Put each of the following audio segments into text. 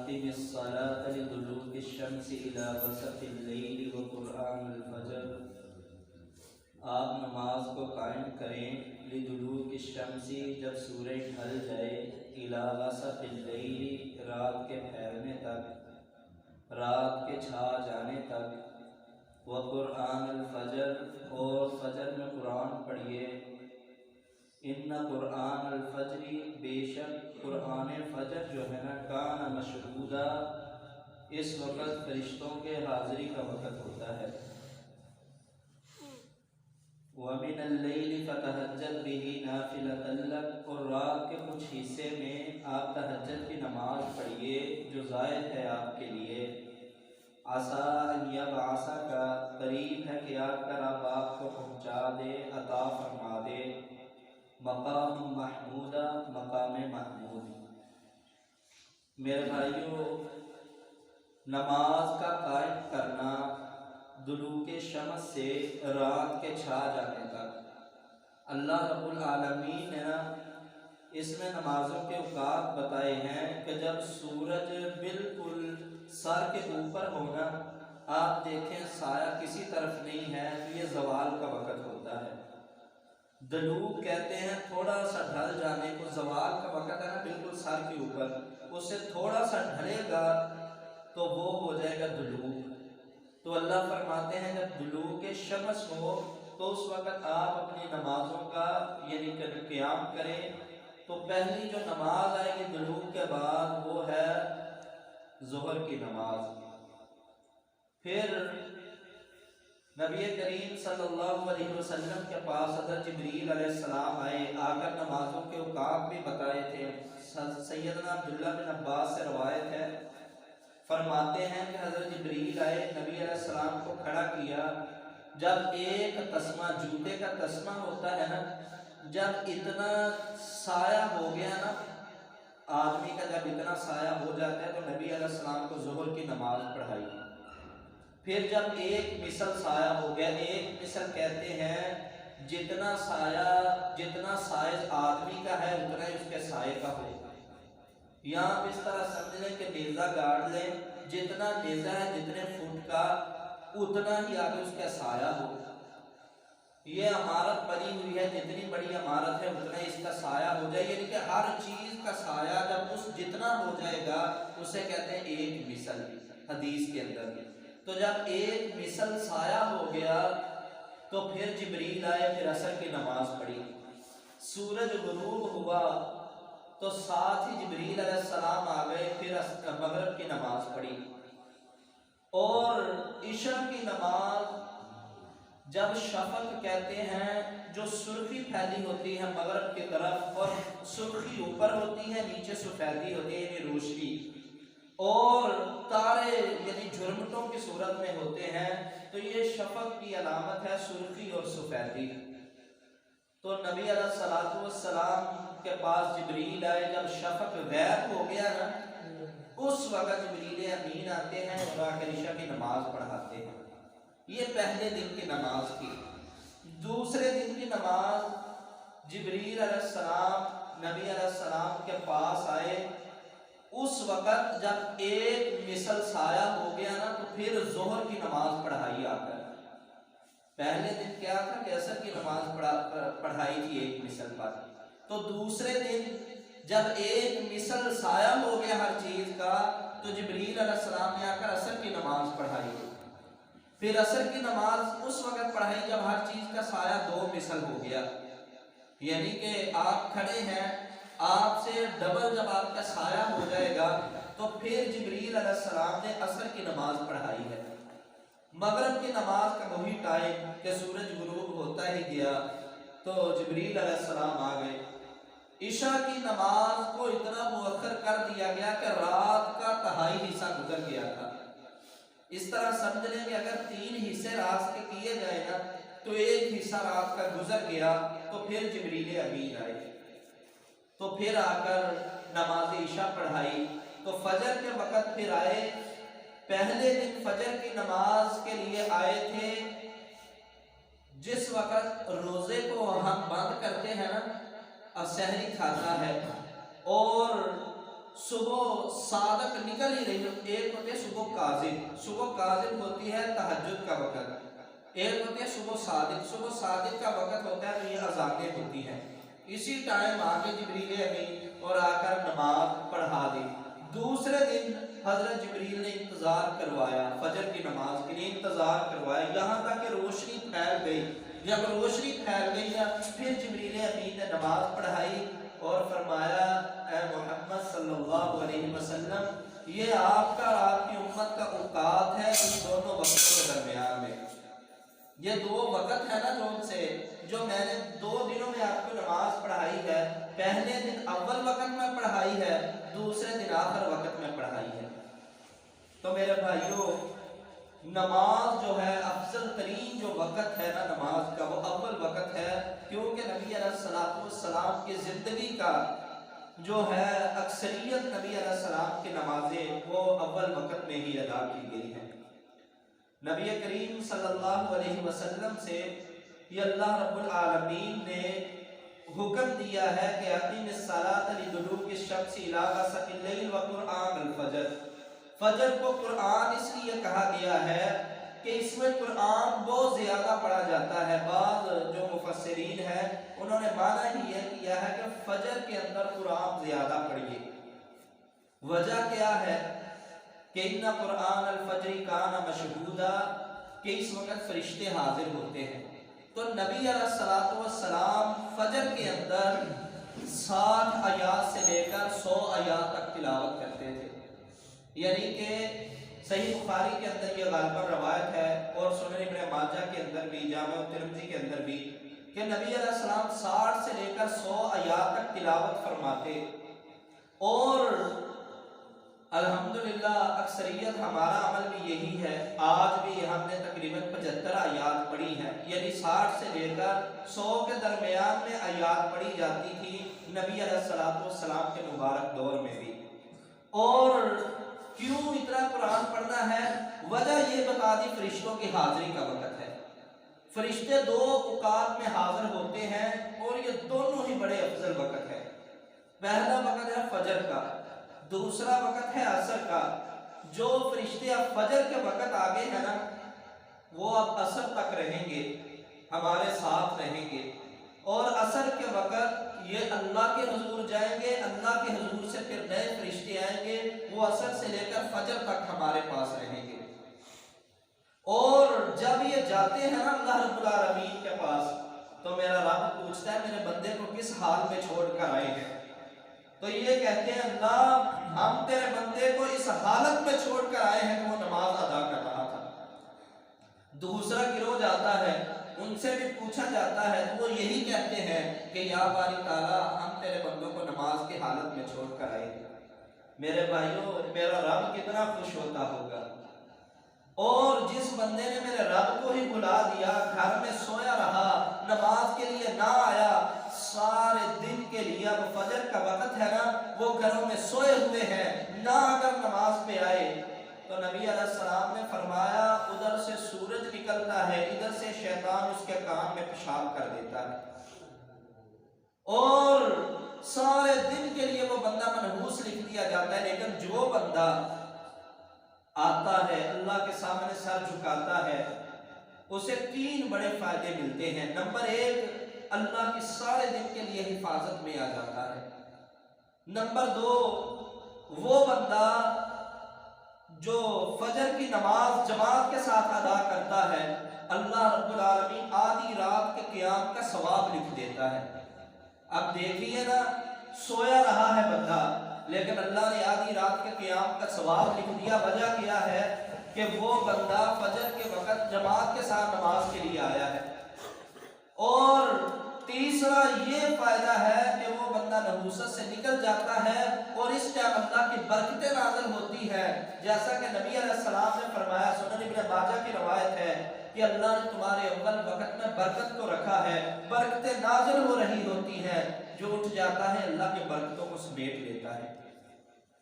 अक़ीमिस्सलाता लिदुलूकिश्शम्सि इला ग़सक़िल लैलि व क़ुरआनिल फ़ज्र। आप नमाज को कायम करें लिदुलूकिश्शम्सि, जब सूरज ढल जाए, इला ग़सक़िल लैलि, रात के फैलने तक, रात के छा जाने तक, व क़ुरआनिल फ़ज्र, और फ़ज्र में कुरान पढ़िए। इन्ना क़ुरआनिल फ़ज्रि, बेशक कुरान फ़ज्र जो है ना, कान मशहूदा, इस वक़्त फरिश्तों के हाज़िरी का वक़्त होता है। व मिनल लैलि फ़तहज्जद बिही नाफ़िलतन लक, और रात के कुछ हिस्से में आप तहज्जुद की नमाज पढ़िए जो ज़ायद है आपके लिए। आसा अन यबअसका, करीब है कि आकर अब आपको पहुँचा दे, अता फरमा दे, मकाम महमूदा, मकाम महमूद। मेरे भाइयों, नमाज का कायम करना दुलूके शम्स से रात के छा जाने तक, अल्लाह रब्बुल आलमीन ने ना इसमें नमाजों के औकात बताए हैं कि जब सूरज बिल्कुल सर के ऊपर होना, आप देखें साया किसी तरफ नहीं है, तो ये ज़वाल का वक़्त होता है। दलूक कहते हैं थोड़ा सा ढल जाने को। ज़वाल का वक़्त है ना, बिल्कुल सर के ऊपर, उससे थोड़ा सा ढलेगा तो वो हो जाएगा दुलूक। तो अल्लाह फरमाते हैं जब दुलूक शम्स हो तो उस वक़्त आप अपनी नमाजों का यानी क़याम करें। तो पहली जो नमाज आएगी दुलूक के बाद वो है ज़ोहर की नमाज। फिर नबी करीम सल्लल्लाहु अलैहि वसल्लम के पास हज़रत जिब्रील अलैहिस्सलाम आए, आकर नमाजों के औकात भी बताए थे। सैयदना अब्दुल्लाह बिन अब्बास से रवायत है, फरमाते हैं कि हज़रत जिब्रील आए, नबी अलैहिस्सलाम को खड़ा किया। जब एक तस्मा, जूते का तस्मा होता है ना, जब इतना साया हो गया ना आदमी का, जब इतना साया हो जाता है तो नबी अलैहिस्सलाम को ज़ोहर की नमाज पढ़ाई। फिर जब एक मिसल साया हो गया, एक मिसल कहते हैं जितना साइज आदमी का है उतना ही उसके साये का हो। या आप इस तरह समझ लें कि नेज़ा गाड़ लें, जितना नेज़ा है जितने फुट का उतना ही आगे उसका साया हो। ये इमारत बनी हुई है, जितनी बड़ी इमारत है उतना इसका साया हो जाए, यानी कि हर चीज का साया जब उस जितना हो जाएगा उसे कहते हैं एक मिसल, हदीस के अंदर। तो जब एक मिसल साया हो गया तो फिर जिब्रील आए, फिर असर की नमाज पढ़ी। सूरज गुरूब हुआ तो साथ ही जिब्रील अलैहिस्सलाम आ गए, फिर मगरिब की नमाज पढ़ी। और इशा की नमाज जब शफक कहते हैं जो सुर्खी फैली होती है मगरिब की तरफ, और सुर्खी ऊपर होती है नीचे सफेदी होती है यानी रोशनी, और तारे यानी झुरमुटों की सूरत में होते हैं, तो ये शफक की अलामत है, सुर्खी और सफेदी। तो नबी अलैहिस्सलातु वस्सलाम के पास जिब्रील आए, जब शफक गैब हो गया ना, उस वक़्त जिब्रील अमीन आते हैं और आकर इशा की नमाज पढ़ाते हैं। ये पहले दिन की नमाज की। दूसरे दिन की नमाज जिब्रील अलैहिस्सलाम नबी अलैहिस्सलाम के पास आए, उस वक़्त जब एक मिसल साया हो गया ना, तो फिर ज़ोहर की नमाज पढ़ाई आकर। पहले दिन क्या था कि असर की नमाज पढ़ाई थी एक मिसल पर। तो दूसरे दिन जब एक मिसल साया हो गया हर चीज का, तो जिब्रील अलैहिस्सलाम ने आकर असर की नमाज पढ़ाई। फिर असर की नमाज उस वक़्त पढ़ाई जब हर चीज का साया दो मिसल हो गया, यानी कि आप खड़े हैं, आपसे डबल जब आपका साया हो जाएगा, तो फिर जिब्रील अलैहिस्सलाम ने असर की नमाज पढ़ाई है। मगरिब की नमाज का वही टाइम कि सूरज गुरूब होता ही गया, तो जिब्रील अलैहिस्सलाम आ गए। इशा की नमाज को इतना मुअख्खर कर दिया गया कि रात का तिहाई हिस्सा गुजर गया था। इस तरह समझ लें कि अगर 3 हिस्से रात के किए जाए ना, तो एक हिस्सा रात का गुजर गया, तो फिर जिब्रील अमीन आए, तो फिर आकर नमाज इशा पढ़ाई। तो फजर के वक़्त फिर आए। पहले दिन फजर की नमाज के लिए आए थे, जिस वक़्त रोजे को हम बंद करते हैं ना, अब सहरी खाता है और सुबह सादक निकल ही रही हो, एक होती है सुबह काजिब, सुबह काजिब होती है तहज्जुद का वक़्त, एक होती है सुबह सादिक, सुबह सादिक का वक़्त होता है तो ये अज़ानें होती हैं, इसी टाइम आके जिब्रील अमीन और आकर नमाज पढ़ा दी। दूसरे दिन हजरत जिब्रील ने इंतज़ार करवाया, फजर की नमाज के लिए इंतज़ार करवाया, यहाँ तक कि रोशनी फैल गई। जब रोशनी फैल गई ना, फिर जिब्रील अमीन ने नमाज पढ़ाई और फरमाया, ऐ मोहम्मद सल्लल्लाहु अलैहि वसल्लम, ये आपका और आपकी उम्मत का औकात है इन दोनों वक्तों के दरमियान में। ये दो वक़्त है ना जो मैंने 2 दिनों में आपको नमाज पढ़ाई है, पहले दिन अव्वल वक़्त में पढ़ाई है, दूसरे दिन आखिर वक़्त में पढ़ाई है। तो मेरे भाइयों, नमाज जो है अफजल तरीन जो वक़्त है ना नमाज का, वो अव्वल वक़्त है, क्योंकि नबी अलैहिस्सलाम की ज़िंदगी का जो है अक्सरियत नबी अलैहिस्सलाम की नमाजें वो अव्वल वक़्त में ही अदा की गई हैं। नबी करीम सल्लल्लाहु अलैहि वसल्लम से ये अल्लाह रब्बुल आलमीन ने हुक्म दिया है कि अक़ीमिस सलात लिदुलूकी शम्स इला ग़सक़िल लैल व क़ुरआनिल फ़जर। फजर को कुरान इसलिए कहा गया है कि इसमें कुरान बहुत ज़्यादा पढ़ा जाता है। बाद जो मुफस्सिरीन है उन्होंने माना ही यह किया है कि फजर के अंदर कुरान ज़्यादा पढ़िए। वजह क्या है कि इन्ना कुरान अल फजरी काना मशहूदा, कि इस वक्त फरिश्ते हाजिर होते हैं। तो नबी अलैहिस्सलातु वस्सलाम फजर के अंदर 60 आयात से लेकर 100 आयात तक तिलावत करते थे। यानी कि सही बुखारी के अंदर यह गालिबन रवायत है और सुनन इब्न माजा के अंदर भी, जामे तिरमिज़ी के अंदर भी, कि नबी अलैहिस्सलाम 60 से लेकर 100 आयात तक तिलावत फरमाते। और अल्हम्दुलिल्लाह अक्सरियत हमारा अमल भी यही है। आज भी हमने तकरीबन 75 आयात पढ़ी हैं, यानी 60 से लेकर 100 के दरमियान में आयात पढ़ी जाती थी नबी अलैहिस्सलातु वस्सलाम के मुबारक दौर में भी। और क्यों इतना कुरान पढ़ना है, वजह ये बता दी, फरिश्तों की हाजिरी का वक़्त है। फरिश्ते 2 औकात में हाजिर होते हैं और ये दोनों ही बड़े अफजल वक़्त है। पहला वक़्त है फजर का, दूसरा वक़्त है असर का। जो फरिश्ते अब फजर के वक़्त आगे है ना, वो अब असर तक रहेंगे, हमारे साथ रहेंगे। और असर के वक़्त ये अल्लाह के हुजूर जाएंगे, अल्लाह के हुजूर से फिर नए फरिश्ते आएंगे, वो असर से लेकर फजर तक हमारे पास रहेंगे। और जब ये जाते हैं ना अल्लाह रब्बुल आलमीन के पास, तो मेरा रब पूछता है मेरे बंदे को किस हाल में छोड़कर आए हैं। तो ये कहते हैं अल्लाह, हम तेरे बंदे को इस हालत में छोड़कर आए हैं कि वो नमाज अदा कर रहा था। दूसरा गिरोह जाता है, उनसे भी पूछा जाता है तो वो यही कहते हैं कि या बारी ताला, हम तेरे बंदों को नमाज की हालत में छोड़कर आए। मेरे भाइयों, मेरा रब कितना खुश होता होगा। और जिस बंदे ने मेरे रब को ही भुला दिया, घर में सोया रहा, नमाज के लिए ना आया, सारे दिन के लिए, अब फजर का वक़्त है ना, वो घरों में सोए हुए हैं, ना अगर नमाज पे आए, तो नबी अलैहिस्सलाम ने फरमाया उधर से सूरज निकलता है, इधर से शैतान उसके कान में पेशाब कर देता है, और सारे दिन के लिए वो बंदा मनहूस लिख दिया जाता है। लेकिन जो बंदा आता है, अल्लाह के सामने सर झुकाता है, उसे 3 बड़े फायदे मिलते हैं। नंबर 1, अल्लाह की सारे दिन के लिए हिफाजत में आ जाता है। नंबर 2, वो बंदा जो फजर की नमाज जमात के साथ अदा करता है, अल्लाह रब्बुल आलमीन आधी रात के क़याम का सवाब लिख देता है। अब देखिए ना, सोया रहा है बंदा, लेकिन अल्लाह ने आधी रात के क़याम का सवाब लिख दिया। वजह क्या है कि वो बंदा फजर के वक़्त जमात के साथ नमाज के लिए आया है। और तीसरा ये फायदा है कि वो बंदा नहूसत से निकल जाता है और इस टाइम अल्लाह की बरकतें नाज़िल होती है। जैसा कि नबी अलैहिस्सलाम ने फरमाया, सुनन इब्न माजा की रवायत है कि अल्लाह ने तुम्हारे अव्वल वक़्त में बरकत को रखा है, बरकतें नाज़िल हो रही होती हैं, जो उठ जाता है अल्लाह की बरकतों को समेट लेता है।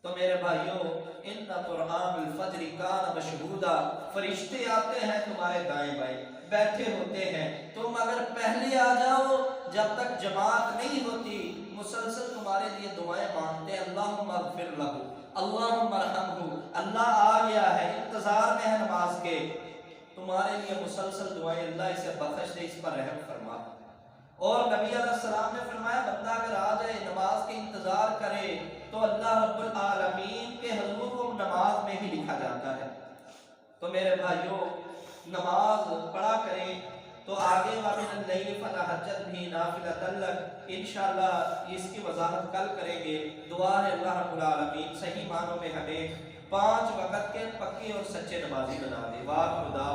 तो मेरे भाइयों, इन्ना कुरानुल फज्र काना मशहूदा, फरिश्ते आते हैं तुम्हारे दाएं बाएं बैठे होते हैं, तुम अगर पहले आ जाओ, जब तक जमात नहीं होती, मुसलसल तुम्हारे लिए दुआएं मांगते हैं, अल्लाहुम्मा फगफिर लहू अल्लाहुम्मा अरहमहू, अल्लाह आ गया है, इंतजार में है नमाज के, तुम्हारे लिए मुसलसल दुआएं, अल्लाह इसे बख्श दे, इस पर रहम फरमा। और नबी अलैहिस्सलाम ने फरमाया बंदा अगर आ जाए नमाज के इंतजार करे तो अल्लाह रब्बुल आलमीन के हुजूर को नमाज में ही लिखा जाता है। तो मेरे भाइयों, नमाज पढ़ा करें। तो आगे वामिनल-लैल फतहज्जद भी नाफिलतन लक, इंशाअल्लाह इसकी वजाहत कल करेंगे। दुआ है अल्लाह रब्बुल आलमीन सही मानों में हमें 5 वक्त के पक्के और सच्चे नमाजी बना दे। वाह खुदा।